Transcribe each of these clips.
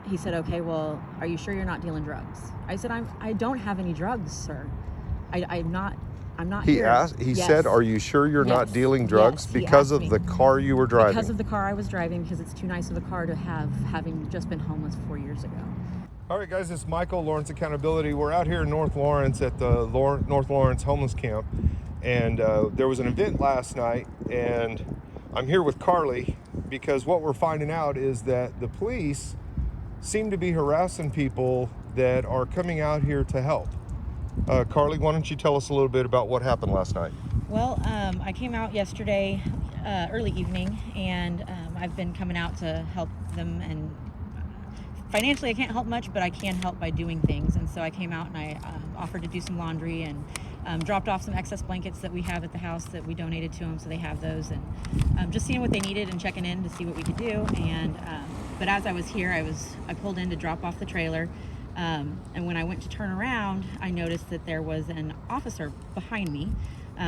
he said, okay, well, are you sure you're not dealing drugs? I said, I don't have any drugs, sir. I'm not He here. asked, he Yes. said, are you sure you're not Yes. dealing drugs? Yes, he Because asked of me. the car you were driving? Because of the car I was driving, because it's too nice of a car to have, having just been homeless 4 years ago. All right, guys, it's Michael, Lawrence Accountability. We're out here in North Lawrence at the North Lawrence homeless camp. And there was an event last night, and I'm here with Carly because what we're finding out is that the police seem to be harassing people that are coming out here to help. Carly, why don't you tell us a little bit about what happened last night? Well, I came out yesterday, early evening, and I've been coming out to help them, and financially I can't help much, but I can help by doing things. And so I came out and I offered to do some laundry and dropped off some excess blankets that we have at the house that we donated to them, so they have those, and just seeing what they needed and checking in to see what we could do. And but as I was here, I pulled in to drop off the trailer, and when I went to turn around, I noticed that there was an officer behind me.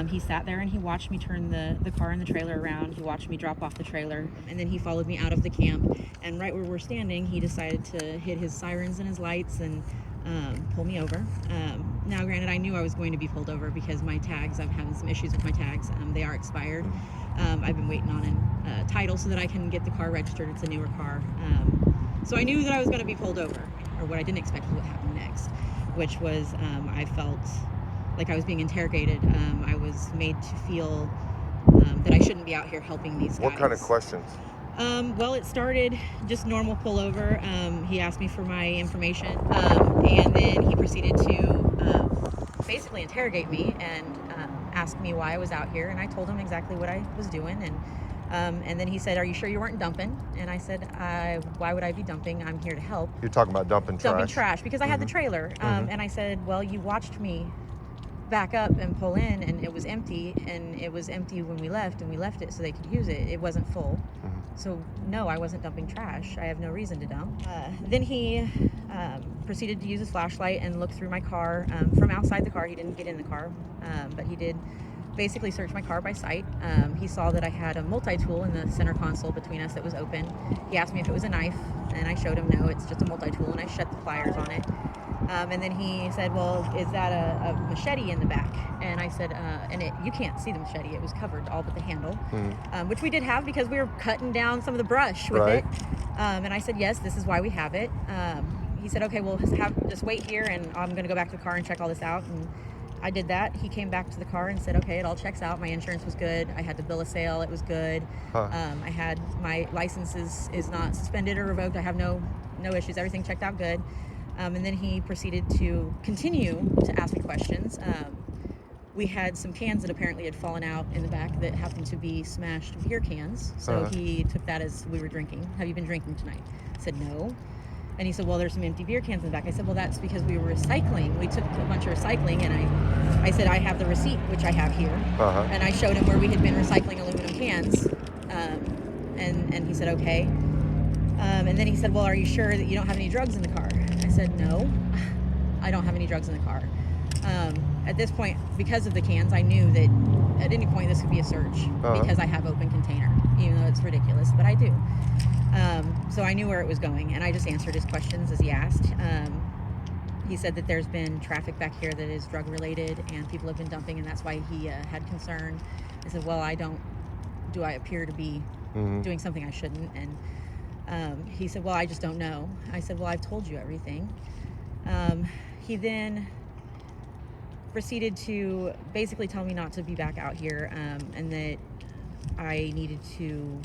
He sat there and he watched me turn the car and the trailer around. He watched me drop off the trailer, and then he followed me out of the camp. And right where we're standing, he decided to hit his sirens and his lights and pull me over. Now, granted, I knew I was going to be pulled over because my tags, I'm having some issues with my tags. They are expired. I've been waiting on a title so that I can get the car registered. It's a newer car. So I knew that I was going to be pulled over, or what I didn't expect was what happened next, which was I felt like I was being interrogated. I was made to feel that I shouldn't be out here helping these guys. What kind of questions? Well, it started just normal pullover. He asked me for my information, and then he proceeded to basically interrogate me and ask me why I was out here, and I told him exactly what I was doing, and then he said, are you sure you weren't dumping? And I said, why would I be dumping? I'm here to help. You're talking about dumping trash? Dumping trash, because I had the trailer. And I said, well, you watched me back up and pull in, and it was empty, and it was empty when we left, and we left it so they could use it. It wasn't full. So no, I wasn't dumping trash. I have no reason to dump. Then he proceeded to use his flashlight and look through my car from outside the car. He didn't get in the car, but he did basically search my car by sight. He saw that I had a multi-tool in the center console between us that was open. He asked me if it was a knife, and I showed him no, it's just a multi-tool, and I shut the pliers on it. And then he said, well, is that a machete in the back? And I said, you can't see the machete. It was covered all but the handle, which we did have because we were cutting down some of the brush with it. And I said, yes, this is why we have it. He said, okay, well, just wait here, and I'm going to go back to the car and check all this out. And I did that. He came back to the car and said, okay, it all checks out. My insurance was good. I had the bill of sale. It was good. I had my license is not suspended or revoked. I have no issues. Everything checked out good. And then he proceeded to continue to ask me questions. We had some cans that apparently had fallen out in the back that happened to be smashed beer cans. So he took that as we were drinking. Have you been drinking tonight? I said, no. And he said, well, there's some empty beer cans in the back. I said, well, that's because we were recycling. We took a bunch of recycling, and I said, I have the receipt, which I have here. And I showed him where we had been recycling aluminum cans. And he said, okay. And then he said, well, are you sure that you don't have any drugs in the car? I said, no, I don't have any drugs in the car. At this point, because of the cans, I knew that at any point this could be a search because I have open container, even though it's ridiculous, but I do. So I knew where it was going, and I just answered his questions as he asked. He said that there's been traffic back here that is drug related, and people have been dumping, and that's why he had concern. I said, well, do I appear to be doing something I shouldn't? And he said, well, I just don't know. I said, well, I've told you everything. He then proceeded to basically tell me not to be back out here, and that I needed to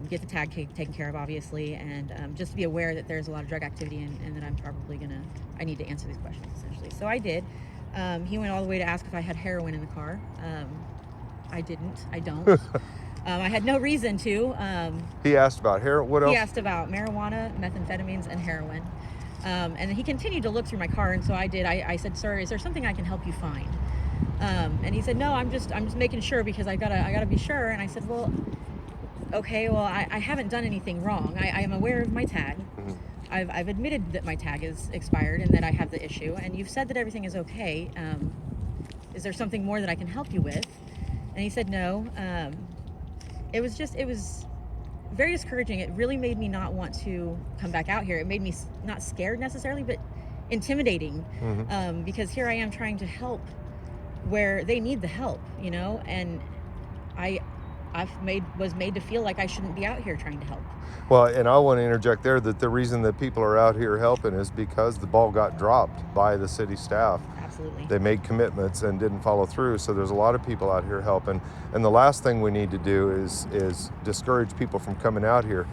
get the tag taken care of, obviously, and just to be aware that there's a lot of drug activity, and that I'm probably I need to answer these questions, essentially. So I did. He went all the way to ask if I had heroin in the car. I didn't. I don't. I had no reason to. He asked about heroin. What else? He asked about marijuana, methamphetamines, and heroin. And he continued to look through my car, and so I did. I said, sir, is there something I can help you find? And he said, no, I'm just making sure because I gotta be sure. And I said, well, okay, well, I haven't done anything wrong. I am aware of my tag. I've admitted that my tag is expired and that I have the issue, and you've said that everything is okay. Is there something more that I can help you with? And he said, no. It was very discouraging. It really made me not want to come back out here. It made me not scared necessarily, but intimidating, because here I am trying to help where they need the help, you know, and I was made to feel like I shouldn't be out here trying to help. Well, and I want to interject there that the reason that people are out here helping is because the ball got dropped by the city staff. Absolutely. They made commitments and didn't follow through. So there's a lot of people out here helping. And the last thing we need to do is discourage people from coming out here.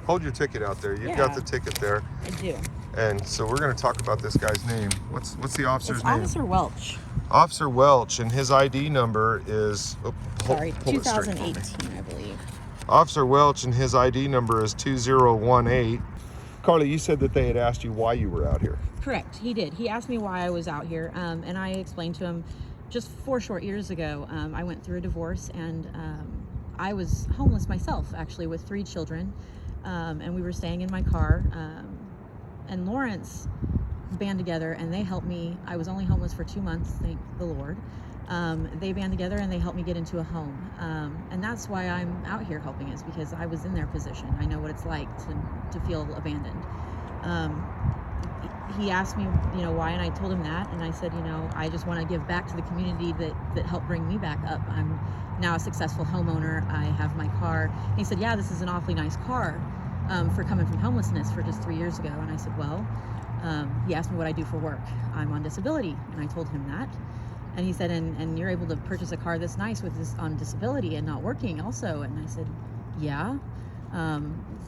Hold your ticket out there. You've got the ticket there. I do. And so we're going to talk about this guy's name. What's the officer's name? Officer Welch. Officer Welch, and his ID number is 2018, I believe. Officer Welch, and his ID number is 2018. Carly, you said that they had asked you why you were out here. Correct, he did. He asked me why I was out here, and I explained to him just 4 short years ago, I went through a divorce, and I was homeless myself, actually, with 3 children, and we were staying in my car, and Lawrence band together and they helped me. I was only homeless for 2 months, thank the Lord. They band together and they helped me get into a home, and that's why I'm out here helping, is because I was in their position. I know what it's like to feel abandoned. He asked me, you know, why, and I told him that, and I said, you know, I just want to give back to the community that helped bring me back up. I'm now a successful homeowner. I have my car. And he said, yeah, this is an awfully nice car for coming from homelessness for just 3 years ago. And I said, well, he asked me what I do for work. I'm on disability, and I told him that. And he said, and you're able to purchase a car this nice with this on disability and not working also? And I said, yeah.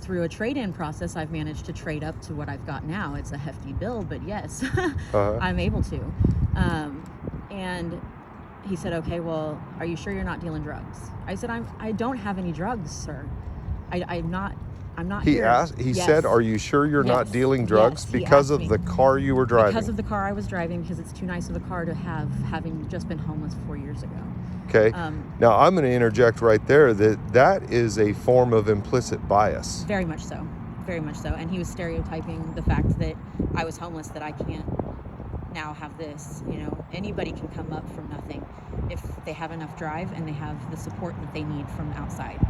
Through a trade-in process, I've managed to trade up to what I've got now. It's a hefty bill, but yes, I'm able to. And he said, okay, well, are you sure you're not dealing drugs? I said, I don't have any drugs, sir. I'm not He here. asked. He Yes. said, "Are you sure you're not Yes. dealing drugs Yes, he because asked of me. the car you were driving?" Because of the car I was driving, because it's too nice of a car to have, having just been homeless 4 years ago. Okay. Now I'm going to interject right there that is a form of implicit bias. Very much so. Very much so. And he was stereotyping the fact that I was homeless, that I can't now have this. You know, anybody can come up from nothing if they have enough drive and they have the support that they need from outside.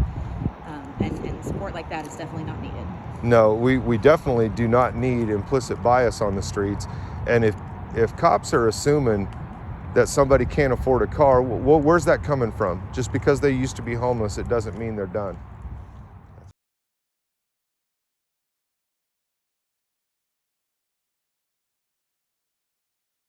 And support like that is definitely not needed. No, we definitely do not need implicit bias on the streets. And if cops are assuming that somebody can't afford a car, well, where's that coming from? Just because they used to be homeless, it doesn't mean they're done.